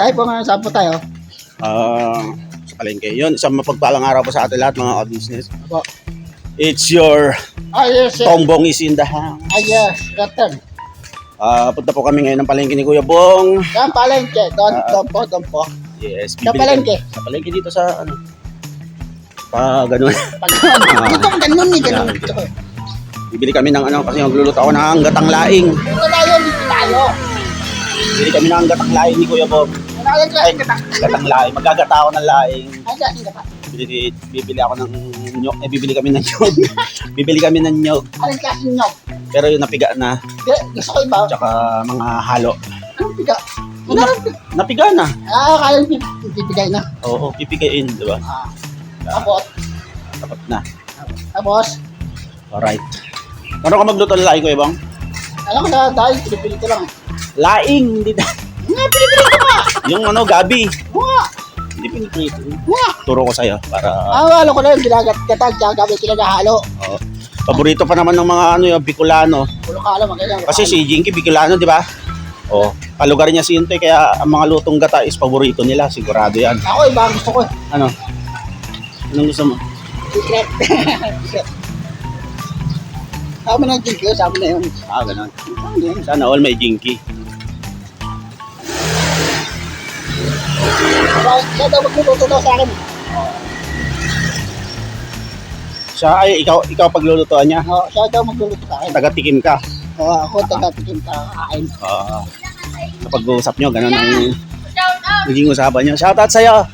tayo po nga, saan po tayo? Sa palengke. Yun, isang mapagpalang araw po sa atin lahat mga ka-business. Opo. It's your Yes, sir. Tombong is in the house. Yes, Captain. Punta po kami ngayon ng palengke ni Kuya Bong. Saan palengke? Doon po. Yes, Sa palengke? Sa palengke dito sa ano. Ganun. Ito, ganun ni, ganun. Bibili kami ng ano kasi magluluto ako ng gatang laing. Dito tayo. Bibili kami ng gatang laing ni Kuya Bong. Ano klaseng katak? Gatang laing. Magagata ako ng laing. Ano klaseng katak? Bibili ako ng nyog. Bibili kami ng nyog. Bibili kami ng nyog. Anong klaseng nyog? Pero yung napiga na. Gusto ko iba. Tsaka mga halo. Anong piga? Napiga na. Kaya pipigay na. Oo, pipigain, di ba? Tapos? Tapat na. Tapos? Alright. Meron ka magluto ng laing, Kuya Bong? Alam ko na, dahil pinipilito lang. Laing! Hindi na. Pinipilito nga! Yung ano, gabi. Nga! Hindi piniprito. Nga! Turo ko sa'yo para... Alam ko na yung ginagat-gatag, tsaka gabi kinagahalo. Oo. Paborito pa naman ng mga ano yung Bicolano. Pulo ka alam, magandang. Kasi si Jinky Bicolano, di ba? Oo. Palugar niya si Intoy, kaya ang mga lutong gata is paborito nila. Sigurado yan. Ako, iba ang gusto ko. Ano? Anong gusto mo? Secret. Sabi na yung jinky, sabi na yun. Ganun. Sana all may Jinky. Siya daw magluluto daw sa akin. Siya ay ikaw paglulutuan niya. Oo, siya daw magluluto sa akin. Taga-tikim ka. Oo, ako taga-tikim kakain. Kapag uusap nyo, ganun ang naging usapan nyo. Shoutout sa'yo!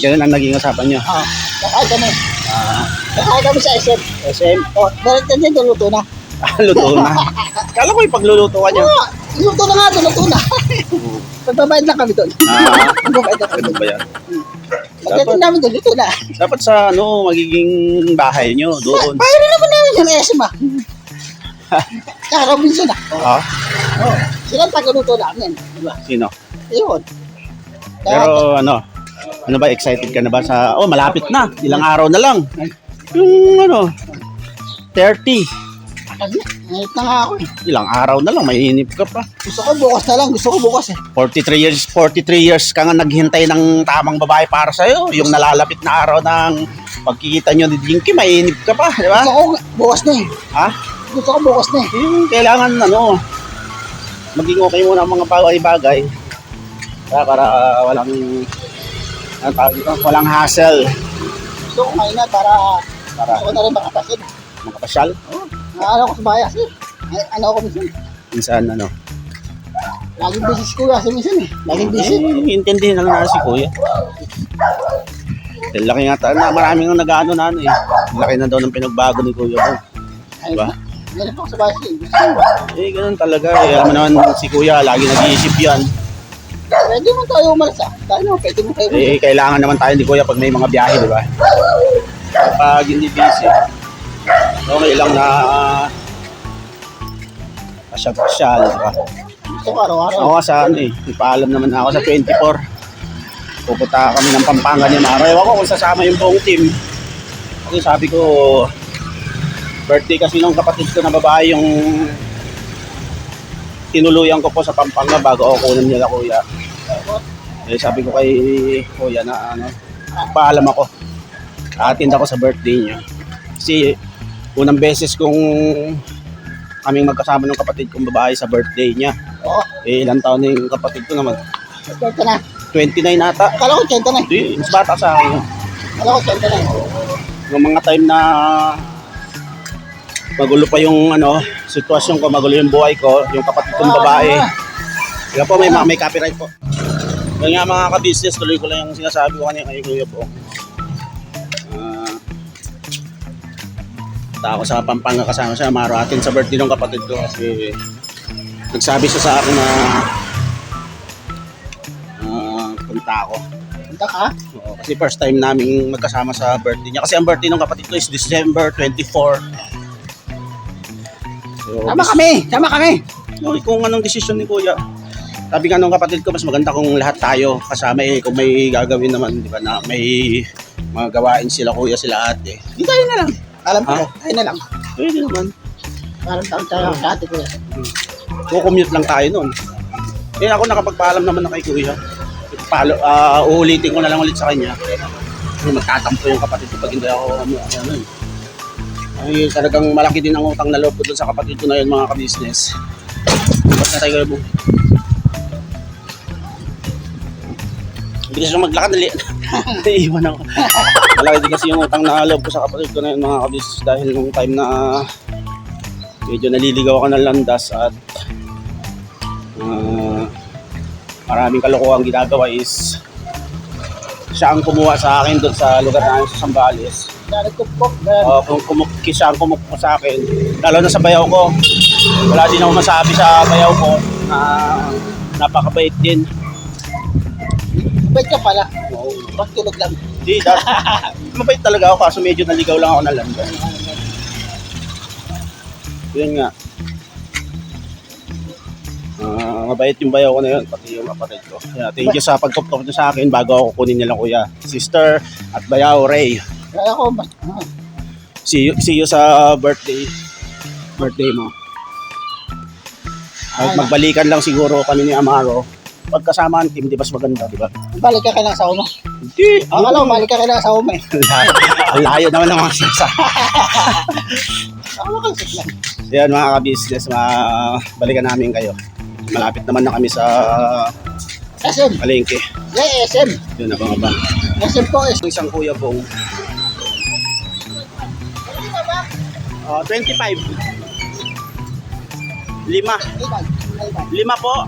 Ganun ang naging usapan nyo. Oo, kakain kami. Kakain kami sa SM. SM, Oo, dahil din luto na. luto na. Kala ko yung pagluluto ka niya. Oo, luto na nga, luto na. Pagbabayad lang kami doon. Pagbabayad lang kami Ganun doon. ba yan? Pagdating namin doon, luto na. Dapat sa ano, magiging bahay nyo doon. Bayaran naman namin yung SM ah. Kaya Robinson ah. Ha? Oo, sila ang tagaluto namin. Diba? Sino? Yun. Pero ano ba, excited ka na ba sa, malapit na. Ilang araw na lang. Yung 30. Ngayit na nga ako eh. Ilang araw na lang, mainip ka pa. Gusto ko bukas na lang. Gusto ko bukas eh. 43 years ka nga naghintay ng tamang babae para sa'yo. Yung nalalapit na araw ng pagkikita nyo ni Jinky, mainip ka pa, di ba? Gusto ko bukas na eh. Ha? Gusto ko bukas na eh. Kailangan maging okay muna ang mga bagay-bagay. Para walang hassle. Gusto ko ngayon na para gusto ko na rin makapasin. Makapasyal. Ano ko sa bayas eh. Ano ako minsan. Minsan Laging busy si kuya kasi minsan eh. Laging busy. Intindihin na lang si Kuya. Laki nga maraming nag-ano na eh. Laki na daw ng pinagbago ni Kuya mo. Diba? Ngayon ako sa bayas eh. Ganun talaga. Alam mo naman si Kuya, lagi nag-iisip yan. Pwede mo tayo umalas ah. Pwede mo tayo umalas. Kailangan naman tayo ni Kuya pag may mga biyahe, di ba? Kapag hindi busy, okay lang na pasyal, di ba? Gusto ko araw-araw. Ako sa ipaalam naman ako sa 24. Pupunta kami ng Pampanga ni Maro. Ewan ko kung sasama yung buong team. Kasi sabi ko, birthday kasi nung kapatid ko na babae yung tinuluyan ko po sa Pampanga bago ako kunin nila Kuya. Sabi ko kay Kuya na paalam ako. Attend ako sa birthday niya. Kasi unang beses kong kaming magkasama ng kapatid kong babae sa birthday niya. Oo. Ilang taon na yung kapatid ko naman? Kwenta na. 29 nata. Akala ko kwenta na. Hindi, mas bata sa akin. Akala ko kwenta na. Yung mga time na magulo pa yung sitwasyon ko, magulo yung buhay ko, yung kapatid kong babae. Kaya po, may copyright po. Kaya nga mga ka-business, tuloy ko lang yung sinasabi ko kanina kay Kuya po. Ako sa Pampanga kasama siya, Maro atin sa birthday ng kapatid ko kasi nagsabi siya sa akin na punta ako. Punta ka? Oo, kasi first time namin magkasama sa birthday niya. Kasi ang birthday ng kapatid ko is December 24. So, Sama kami. Kung anong desisyon ni Kuya. Sabi nga nung kapatid ko, mas maganda kung lahat tayo kasama kung may gagawin naman, di ba, na may mga gawain sila Kuya, sila ate. Di tayo na lang. Alam ko, tayo na lang. Pwede naman. Parang tayo sa ate ko yan. Commute lang tayo nun. Eh ako nakapagpaalam naman na kay Kuya. Uulitin ko na lang ulit sa kanya. Kasi magtatampo yung kapatid ko pag hindi ako ano. Ay talagang malaki din ang utang na loob ko dun sa kapatid ko na yun mga ka-business. Ba't na tayo mo? Hindi kasi maglakad, naiiwan ako. Malaki din kasi yung utang na loob ko sa kapatid ko na yun mga ka-business dahil nung time na medyo naliligaw ako ng landas at maraming kalokohan ginagawa is siya ang kumuha sa akin doon sa lugar namin sa Sambales. Siya ang kumukpo sa akin. Lalo na sa bayaw ko. Wala din ako masabi sa bayaw ko na napakabait din. Bait ka pala. Oo. Pagtulog lang. Hindi, mabait talaga ako kaso medyo naligaw lang ako ng landas. Yun nga. Mabait yung bayaw ko na yun, pati yung kapatid ko. Yeah, thank you sa pagkupkop nyo sa akin bago ako kunin nila kuya. Sister at bayaw Ray. Kaya ako, See you sa birthday mo. At magbalikan lang siguro kami ni Amaro. Pagkasama ang team, di ba maganda, di ba? balik ka kailang sa uno. Hindi. Akala ko, balik ka kailang sa uno eh. Ang layo naman ng mga sisa. Ako kang siglan. Yan mga ka-business, balikan namin kayo. Malapit naman na kami sa SM. palengke. Yeah, SM. Yun, abang-abang. SM po is. Isang kuya pong 25. 5 po.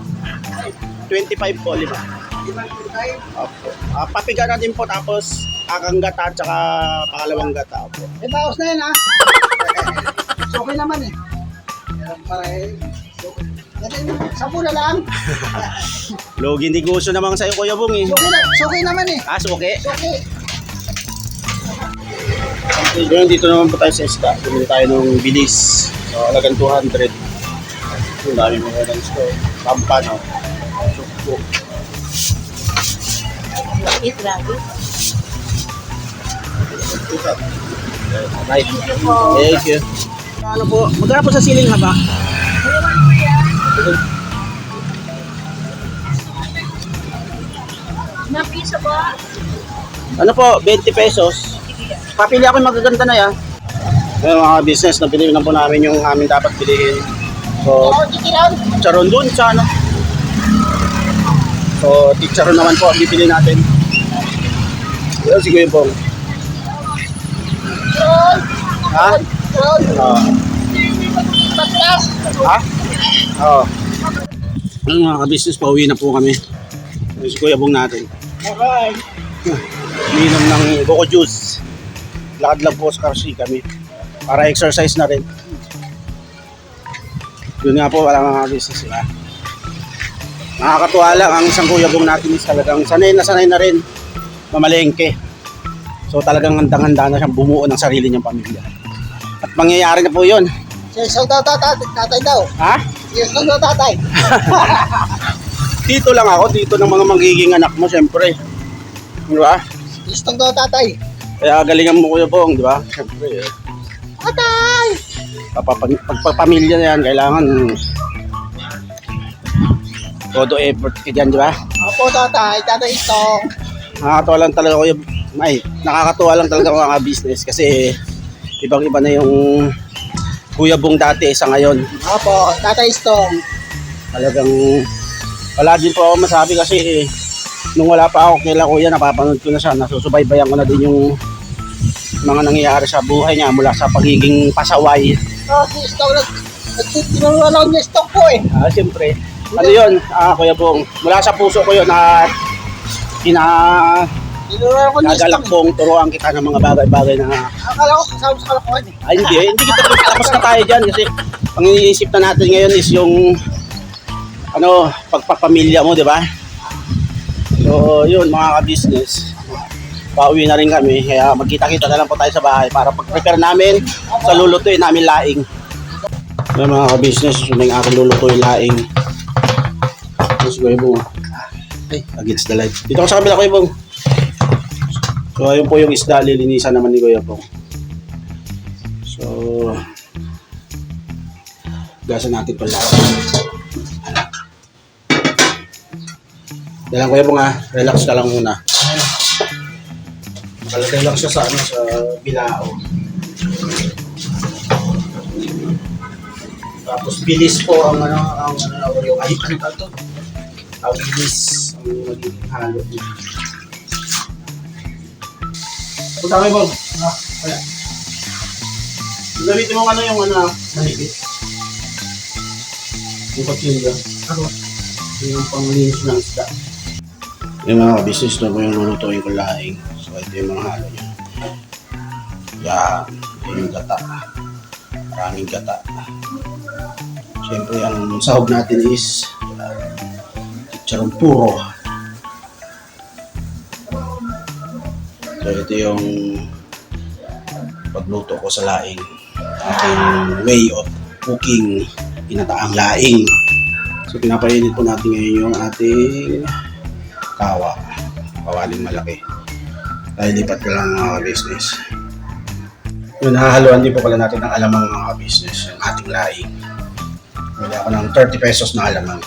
25 po, 5. Opo. Papiga natin po tapos akang gata at saka pangalawang gata po. May baos na yan ha. So, okay naman eh. Para eh. Sampu na lang. Logi negosyo naman sa'yo Kuya Bong eh. Okay naman eh. Suke? Okay. Ngayon dito naman po tayo sa isda. Bumili tayo ng bilis. So, halagang 200. Ang dami mo ng store. Pampano. Sukpo. Eat rabbit. Right. Thank you. Ano po? Magkano po sa siling haba? Na piso ba? Ano po? 20 pesos. Papili ako yung magaganda na yan. Ngayon mga business, napili na po namin yung amin dapat bilihin. So, charon dun sa ano. So, charon naman po ang bibili natin. Yan si Kuya Bong. Ha? Ha? Oo. Ano mga ka-business, pauwi na po kami. Yan si Kuya Bong natin. Okay. Minom ng Coco Juice. Lakad lang po sa Karsi kami. Para exercise na rin. Yun nga po, wala mga business sila. Nakakatuwa lang ang isang Kuya Bong natin is talagang sanay na rin mamalengke. So talagang handang-handa na siyang bumuo ng sarili niyang pamilya. At mangyayari na po yun. Siyos daw tatay daw. Ha? Siyos daw tatay. Tito lang ako, tito ng mga magiging anak mo, syempre. Di ba? Siyos daw tatay. Kaya galingan mo Kuya Bong, di ba? Syempre. Tatay! Pagpapamilya na yan, kailangan todo effort ka dyan, di ba? Opo tatay, tatay Istong. Nakakatuwa lang talaga Kuya, nakakatuwa lang talaga mga business kasi ibang-iba na yung Kuya Bong dati sa ngayon. Opo, tatay Istong. Talagang wala din po ako masabi kasi nung wala pa ako kila Kuya, napapanood ko na siya, nasusubaybayan ko na din yung mga nangyayari sa buhay niya mula sa pagiging pasaway. Oh, si Istong, tinulungan lang niya Istong po eh. Siyempre, ano yun, Kuya Bong, mula sa puso ko yun at Tinulungan ko niya nagalak Istong. kong turuan kita ng mga bagay-bagay na Akala ko kasama sa kalakuan eh. ay hindi kita tapos na tayo dyan kasi ang iniisip na natin ngayon is yung ano, pagpapamilya mo, di ba? So, yun mga ka-business. Pauwi na rin kami, kaya magkita-kita na lang po tayo sa bahay para pag-prepare namin sa lulutuin namin laing. Yung mga ka-business, yun yung aking lulutuin laing. Tapos Kuya Bong. Ay, against the light. Dito ko sa kabila Kuya Bong. So, ayun po yung isda, lilinisan naman ni Kuya Bong. So, gasan natin pala. Dalang Kuya Bong relax ka lang muna. Kalagay lang siya sa sa bilao. Tapos bilis po ang yung ay ano ba ito? Ang bilis ang magiging halo niya. Punta kami Bong. Kaya. Gamitin mo yung manipit. Yung patinda. Yung panglinis ng isda. Yung mga business na po yung lulutuin ko laing. So ito yung mga halo niya. Yan. Ito yung gata. Maraming gata. Siyempre ang sahog natin is chicharong puro. So ito yung pagluto ko sa laing. Aking way of cooking pinataang laing. So pinapainit po natin ngayon yung ating kawaling malaki. Dahil lipat ko lang mga business. Yun, nahahaluan din po pala natin ng alamang mga business, yung ating laing. Wala ako ng 30 pesos na alamang.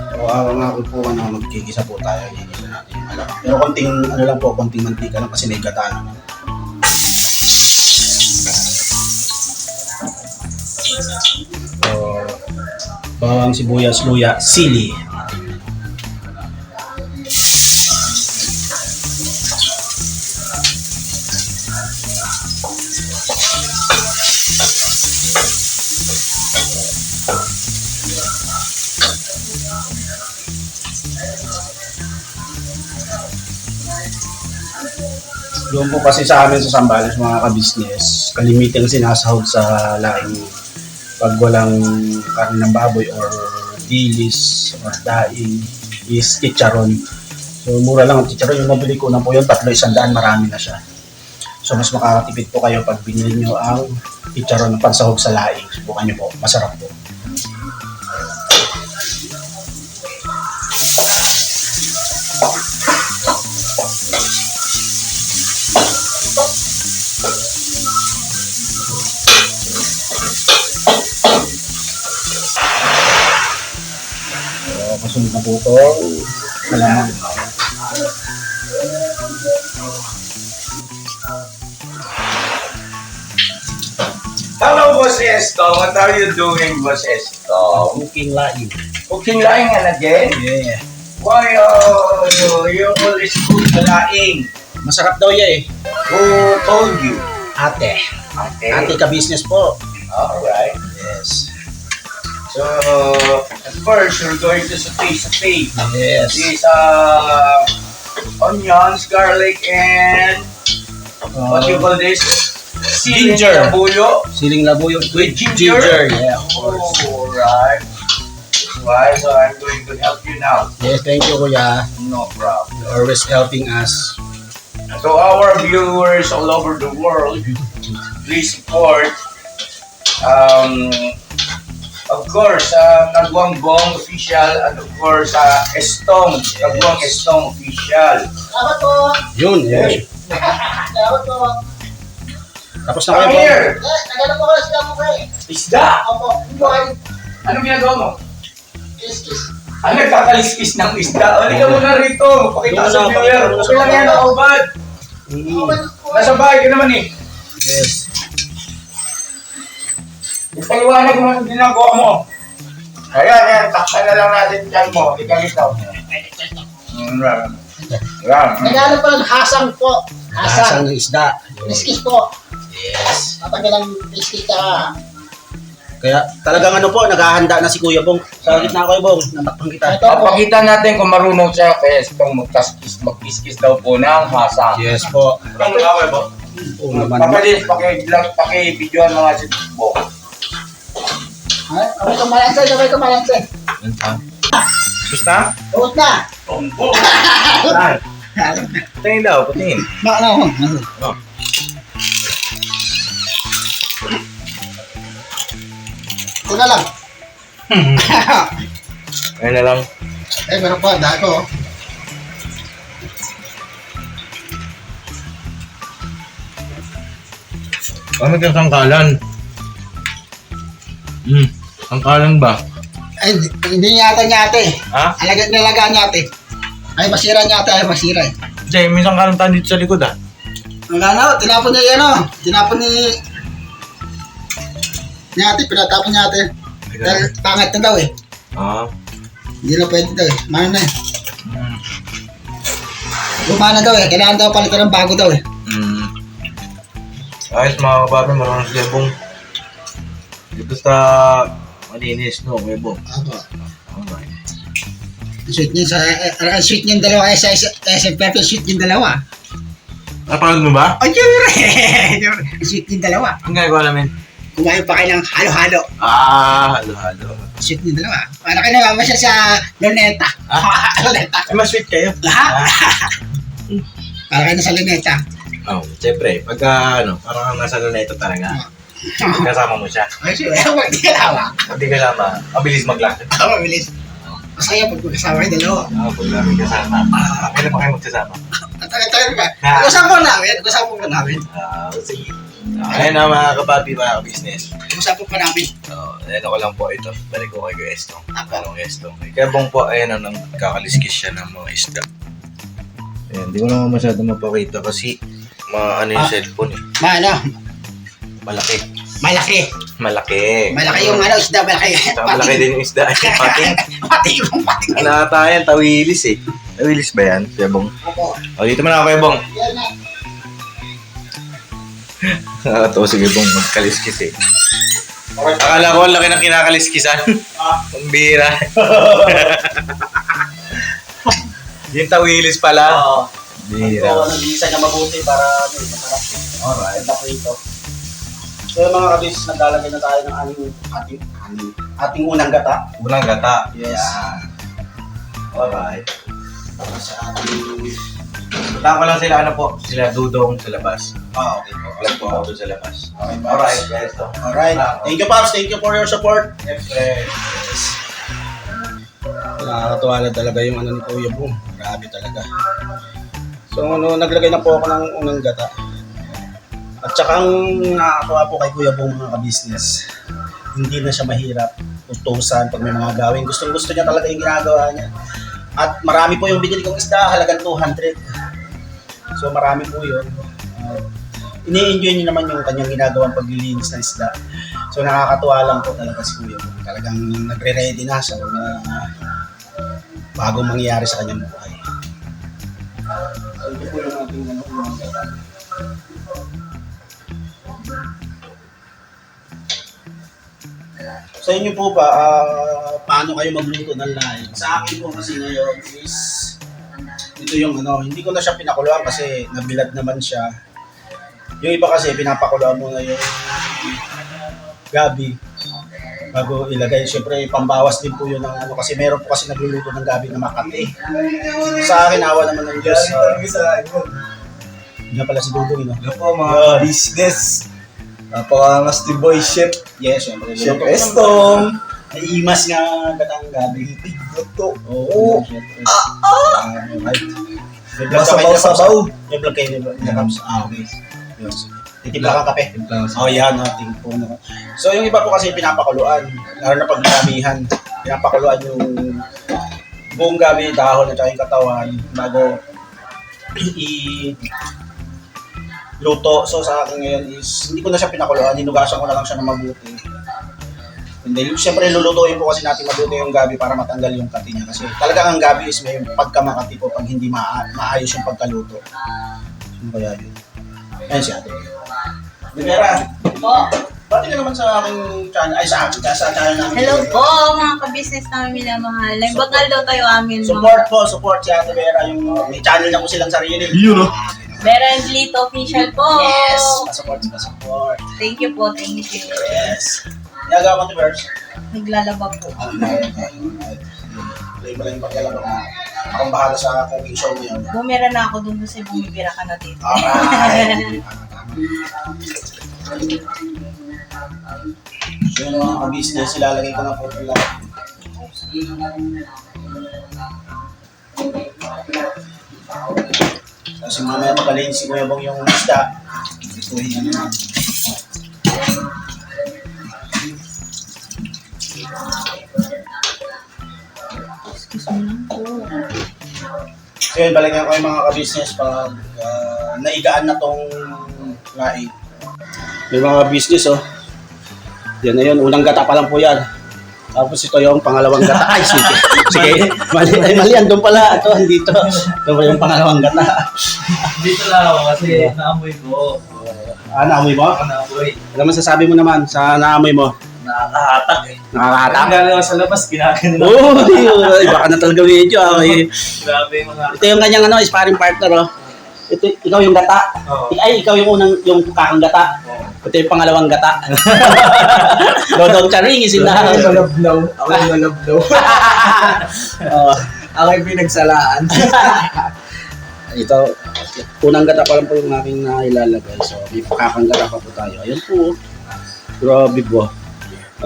So, nga po magkikisa po tayo, gigisa natin yung alamang. Pero konting, konting mantika lang kasi may gata naman. So, bawang sibuyas, luya, sili. Doon po kasi sa amin sa Sambales mga ka-business, kalimiting sinasahod sa laing pag walang karne ng baboy or dilis or daing is chicharon. So mura lang ang chicharon. Yung nabili ko na po yun, 300, marami na siya. So mas makakatipid po kayo pag binili nyo ang chicharon ng pansahog sa laing. Subukan nyo po, masarap po. Kasunod na po ito. Salamat. Hello, Boss Esto. What are you doing, Boss Esto? Cooking laing. Cooking laing again? Yeah. Why you always cook the laing? Masarap daw yan eh. Who told you? Ate. Okay. Ate ka-business po. Alright. Yes. So, at first, you're going to saute. Yes. These onions, garlic, and what you call this? Siling Ginger. labuyo. Siling labuyo With ginger? Yeah, of course. Alright. That's why, so I'm going to help you now. Yes, thank you kuya. No problem. You're always helping us. So our viewers all over the world, please support. Of course, Kagwang Bong Official and of course, Estong, Kagwang Estong Official. Salamat po. Yun, yes. Salamat po. Tapos na Come kayo po. here! Yes, nagano po kasi lang po kayo. Isda! Opo, buhay. Anong ginagawa mo? Kiss. Nagkakaliskis ng isda. Halika mo na rito. Pakita sa viewer. Okay lang yan, ako bad. Nasa bahay ka naman eh. Yes. Ipaliwanag mo ang ginagawa mo. Ayan, takpan na lang natin dyan mo. Ikalitaw. Yan. Nagano po ng hasang po. Hasang Hasang. ng isda. Yun. Kiss po. Yes. Matagal ang kiss ka. Kaya talagang po, naghahanda na si Kuya Bong. Sa gitna ko Bong, natakpan kita. Ito po. Pakita natin kung marunong siya kaya itong magkiskis daw po ng hasang. Yes po. Anong gawin mo? Oo naman. Paki-videoan mga si Bo. Ay, okay kumalanse. Gusto? Uot na. Tombo. Tingin daw, patingin. Ano? Ito na lang. Ayun na lang. Meron pa, dahil ko. Ano yung sangkalan? Ang kalan ba? Ay, hindi yata eh. Ha? Nilagaan niya ate. Ay, masira niya ate. Ay, masira eh. Jay, minsan kalan tayo dito sa likod ah. Wala na, tinapon niya yan o. Tinapon ni ate, pinatapon niya ate. Dahil pangit na daw eh. Ah. Hindi na pwede daw eh. Mana na eh. Lumana daw eh. Kailangan daw palitan ng bago daw eh. Ayos mga kababi, marunong si Kuya Bong. Dito sa malinis, no, Kuya Bong. Apo. Alright. Shoot niya shoot niya yung dalawa kaya sa SFP, shoot niya yung dalawa. Napanood mo ba? Ay, yun! Shoot niya yung dalawa. Ang gagawa namin? Kumain pa kayo ng halo-halo. Halo-halo. Shoot niya yung dalawa. Para kayo namama siya sa Luneta. Luneta. Ay, mas-sweet kayo. Lahat. Para kayo na sa Luneta. Oh, siyempre, pagka parang nasa luneta talaga. Kasama mo siya. Ay, siya, huwag di kalawa. Hindi kasama, mabilis maglakad. Mabilis. Masaya pag magkasama kayo dalawa. Pag namin kasama. Kailan pa kayo magsasama? Tagal ba? Pag-usapan po namin. Sige. Ayun na mga kababi, mga kabisnes. Pag-usapan pa namin. So, ito ko lang po ito. Balik ko kay Kuya Estong. Tanong Estong. Kaya Bong po, ayun ang kakaliskis siya ng mga isda. Ayan, di ko naman masyado mapakita kasi maano yung cellphone eh. Malaki. Malaki Malaki yung isda, malaki. Malaki din yung isda. Pating. Pating. Ano ata yan? Tawilis eh. Tawilis ba yan? Kuya Bong? Opo. O, dito mo na ako, Kuya Bong. Yan na. Nakakatawa si Kuya Bong magkaliskis eh. Akala ko ang laki ng kinakaliskisan. Ang bira. Yung tawilis pala. Oo. Bira. So, nag-iisa niya mabuti para masarap. Alright. Ganda po ito. So mga kabis, naglalagay na tayo ng ating unang gata. Unang gata. Yes. Yan. Alright. Tapos sa ating... Punta ko lang sila, ano po, sila Dudong sa labas. Okay po. Vlog po ako doon sa labas. Okay, Pops. Alright, guys. To. Alright. Thank you, Pops. Thank you for your support. Siyempre. Nakakatuwa na talaga yung ni Kuya Bong. Grabe talaga. So, naglagay na po ako ng unang gata. At saka ang nakakatuwa po kay Kuya Bong mga ka-business, hindi na siya mahirap utusan pag may mga gawin. Gusto niya talaga yung ginagawa niya. At marami po yung binili kong isda, halagang 200. So marami po yun. Ini-enjoy niyo naman yung kanyang ginagawang paglilinis ng isda. So nakakatuwa lang po talaga si Kuya Bong. Talagang nagre-ready na sa mga bagong mangyayari sa kanyang buhay. So ito po yung ating unang gata. Sa inyo po ba, paano kayo magluto ng laing? Sa akin po kasi ngayon is, ito yung hindi ko na siya pinakuluan kasi nabilad naman siya. Yung iba kasi pinapakuluan mo na yung gabi bago ilagay. Siyempre pambawas din po yun ng kasi meron po kasi nagluluto ng gabi na Makati. Sa akin, awa naman ng Diyos. Yan pala si Dudong, Ano po mga business? Napakangas ni Boy Chef. Yes, syempre. Chef Estong. Naiimas nga gatang gabi. Tigluto. Oo. Masabaw-sabaw. May vlog kayo ni Rams. Okay. Yes. Titimpla kang kape. Oh, yan. Tingpo na. So, yung iba po kasi pinapakuluan. Lalo na pag maramihan. Pinapakuluan yung buong gabi, dahon at saka yung katawan bago luto. So sa akin ngayon is, hindi ko na siya pinakuluan, hinugasan ko na lang siya na mabuti. And then, siyempre lulutuin po kasi natin mabuti yung gabi para matanggal yung kati niya. Kasi talagang ang gabi is may pagkamakati po pag hindi maayos yung pagkaluto. So kaya yun. Ayan si ate. Divera, bati ka naman sa aking channel, ay sa channel namin. Hello po, mga ka-business namin minamahal. Nagbagal daw tayo amin. Support si Ate Vera, yung may channel na po silang sarili. Yun, no? Vera and Lito official po. Yes, support. Thank you po, thank you. Yes. Nagawa mo ito, Vers? Naglalaba po. Play mo lang yung paglalaba mo. Akong bahala sa cooking show mo yun. Bumira na ako dun sa bumibira ka na dito. Alright. So yun mga ka-business, ilalagay ko na po ito lang. Kasi mamaya magkaliin si Kuya Bong yung isda. Ituhin na naman. So yun, balikan ko yung mga ka-business pag naigaan na tong laing. Yung mga business, oh. Yan na yun, unang gata pa lang po yan. Tapos ito yung pangalawang gata. Ay, sige. Sige, mali, ay, mali yan. Doon pala. Ito, dito. Ito pa yung pangalawang gata. Dito lang ako kasi naamoy ko. Naamoy mo? Naamoy. Alam mo, sasabi mo naman sa naamoy mo. Nakakahatak eh. Nakakatak? Ang galing ako sa labas, kinakain na. Oo, baka na talaga medyo. Grabe yung mga... Ito yung kanyang sparring partner, oh. Ito, ikaw yung gata. Oo. Ay, ikaw yung unang, yung kakang gata. Oo. Ito yung pangalawang gata. Dodong charing, isin na. nalablaw. Ako yung nalablaw. Ako yung pinagsalaan. Ito, unang gata pa lang po yung aking nailalagay. So, may kakang gata pa po tayo. Ayan po. Grabe po.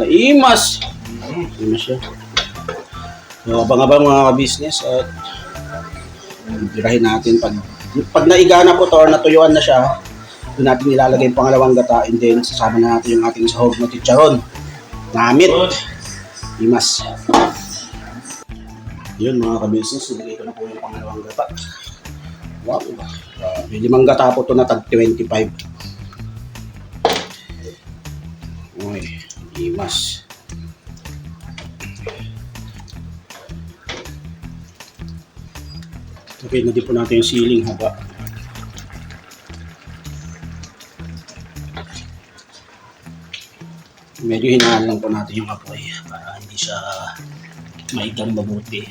Imas. Imas siya. So, abang-abang mga business at tirahin natin pag naiga na po to or natuyuan na siya, doon natin nilalagay yung pangalawang gata and then sasama na natin yung ating sahog na chicharon. Namit. Imas. Yun mga ka-business, nilagay ko na po yung pangalawang gata. Wow. May 5 gata po to na tag 25. Okay. Imas. Okay, na din po natin yung ceiling haba. Medyo hinaan lang po natin yung apoy para hindi siya maigang mabuti.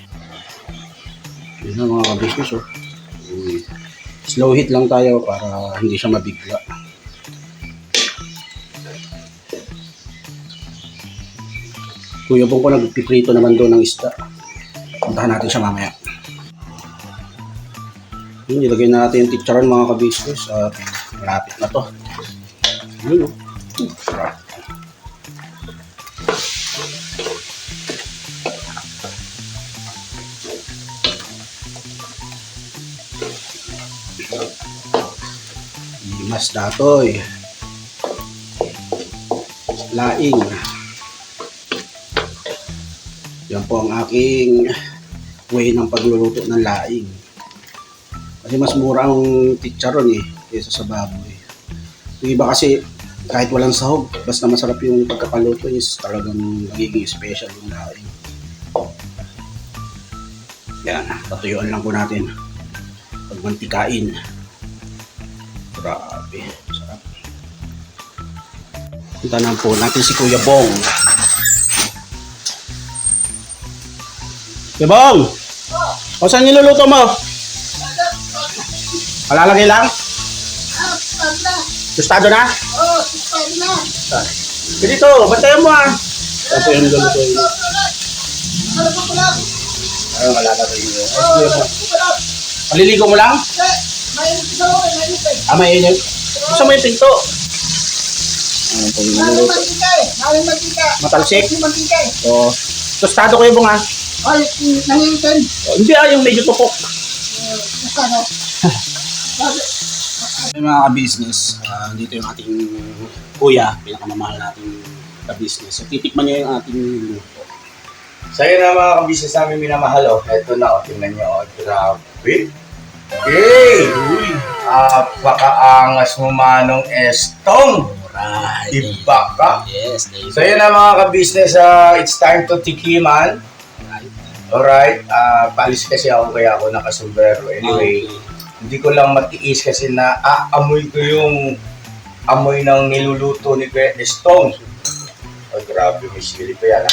Yun na mga ka-business, oh. Slow heat lang tayo para hindi siya mabigla. Kuya Bong ko nagpiprito naman doon ng isda. Puntahan natin siya mamaya. Yun, ilagay na natin yung chicharon mga ka-business at malapit na to. Yun, oh. Sarap. Mas datoy. Laing. Yan po ang aking way ng pagluluto ng laing. Kasi mas mura ang chicharon eh, kaysa sa baboy. Yung iba kasi kahit walang sahog, basta masarap yung pagkapaluto is talagang nagiging special yung laing. Yan, patuyuan lang po natin. Pagmantikain. Grabe, sarap. Puntahan po natin si Kuya Bong. Kuya Bong! O saan niluluto mo? Palalagay lang? Tostado na? Oh, start na. Dito, bantayan mo ah. Saan po yung niluluto yun? Ano ba pala? Ayun, malalagay yun. Oh, Paliligo mo lang? mainit sa ako, mainit eh. Ah, mainit. Gusto mo yung pinto? Ayun po yung Maraming niluluto. mantika eh. Maraming mantika. Matalsik? Maraming mantika eh. So, tostado Kuya Bong ah. Ay, nangingitin. Oh, hindi yung medyo tupok. Ano? May mga ka-business, dito yung ating kuya, pinakamamahal nating ka-business. So, titikman niyo yung ating luto. So yun na mga kabisnes namin minamahal, oh. Ito na, oh. Tingnan nyo, oh. Grabe. Yay! Pakaangas mo manong estong. Right. Iba ka. Yes, there you So yun na mga kabisnes, it's time to tikiman. Alright, paalis kasi ako kaya ako nakasombrero. Anyway, hindi ko lang matiis kasi na amoy ko yung amoy ng niluluto ni Kuya Estong. Oh, grabe, may sili pa yan.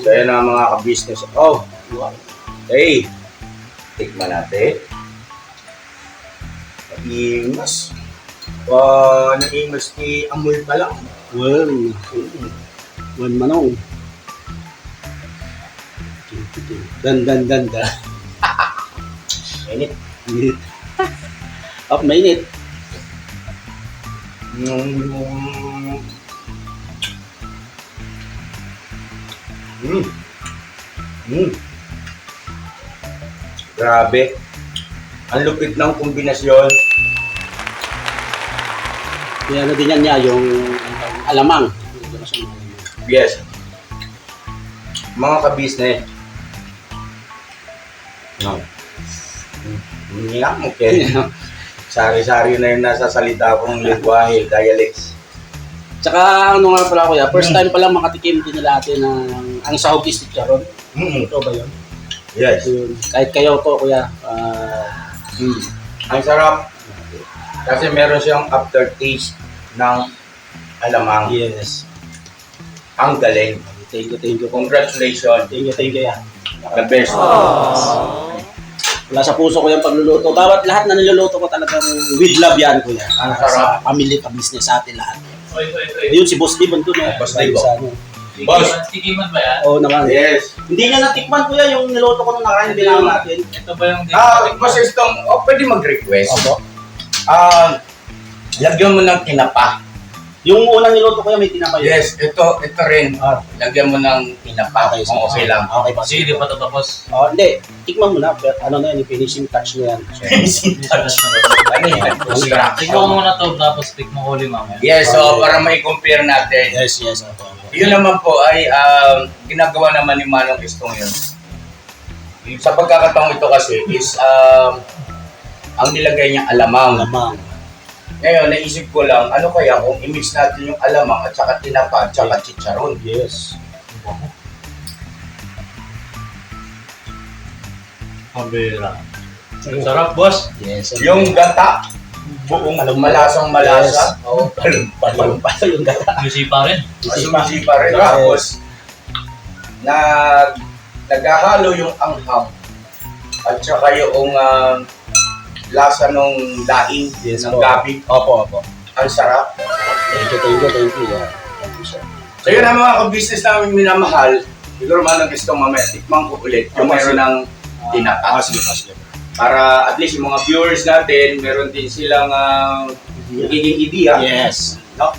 So yun na mga kabisnes. Oh, okay. Tikman natin. Naimas. Naimas ni amoy pa lang. Well, one manong. Dan. Mainit. Mainit. Up, mainit. Grabe. Ang lupit ng kombinasyon. Kaya ano din yan niya, yung alamang. Yes. Mga ka-business. No. Hindi nga mo kayo. Sari-sari na yung nasa salita ko ng lingwahe, dialects. Tsaka ano nga pala kuya, first time pa lang makatikim din nila atin ng ang sahog is chicharon. Ito ba yun? Yes. Yun. Kahit kayo to kuya, Ang sarap. Kasi meron siyang aftertaste ng alamang. yes. Ang galing. Thank you. Congratulations. Thank you, yeah. The best. Wala sa puso ko yung pagluluto. Bawat lahat na niluluto ko talagang with love yan, kuya. Ang Sa sarap. family, business sa atin lahat. Oy. Ayun, si Boss Dibon doon. Boss Dibon. Boss. Tikiman ba yan? Oo naman. Yes. Hindi niya natikman, kuya, yung niluto ko nung nakaraan bilang natin. Ito ba yung Boss Estong, pwede mag-request. Opo. Lagyan mo ng tinapa. Yung unang niluto ko yan, may tinapay. Yes, ito rin. Lagyan mo ng tinapa Okay, kung okay lang. Okay, boss. Sige, di pa tapos. Hindi. Tikman mo na. Pero ano na yan, yung finishing touch na yan. So, Ano yan? Tignan mo muna to, tapos tikman ko ulit mamaya. Yes, so para may compare natin. yes. Opo. Yun naman po ay ginagawa naman ni Manong Estong yun. Sa pagkakataong ito kasi is ang nilagay niya alamang. Lamang. Ngayon, naisip ko lang, ano kaya kung i-mix natin yung alamang at saka tinapa at saka chicharon. Yes. Pabira. Sarap, boss. Yes. Yung gata, buong malasang malasa. Yes. Oo, Palong yung gata. Lucy pa rin. Masumisi pa rin. Yes. Tapos, naghahalo yung anghang at saka yung lasa ng daing Yes, ng po. gabi. Opo. Ang sarap. Thank you. Yeah. Thank you, sir. So yun ang mga ka-business namin minamahal. Siguro man ang gusto mamaya, tikman ko ulit yung meron ng tinapa. Sige. Para at least yung mga viewers natin, meron din silang magiging idea. Yes. No?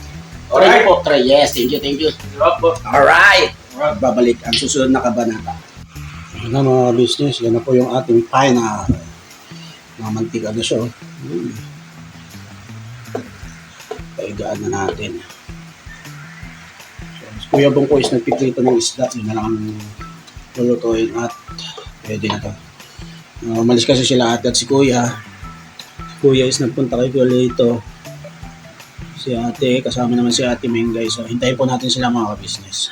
Try Alright. po. Try. Yes. Thank you. Sarap, boss. Alright. Babalik ang susunod na kabanata. Ano mga business, yan na po yung ating final. Mga mantika na siya. Paigaan na natin. So, si Kuya Bong po is nagpiprito ng isda. Yun na lang ang lulutuin at pwede na to. Umalis kasi sila ate at si Kuya. Si Kuya is nagpunta kay Kuya Lito. Si ate, kasama naman si ate Mengay. So hintayin po natin sila mga ka-business.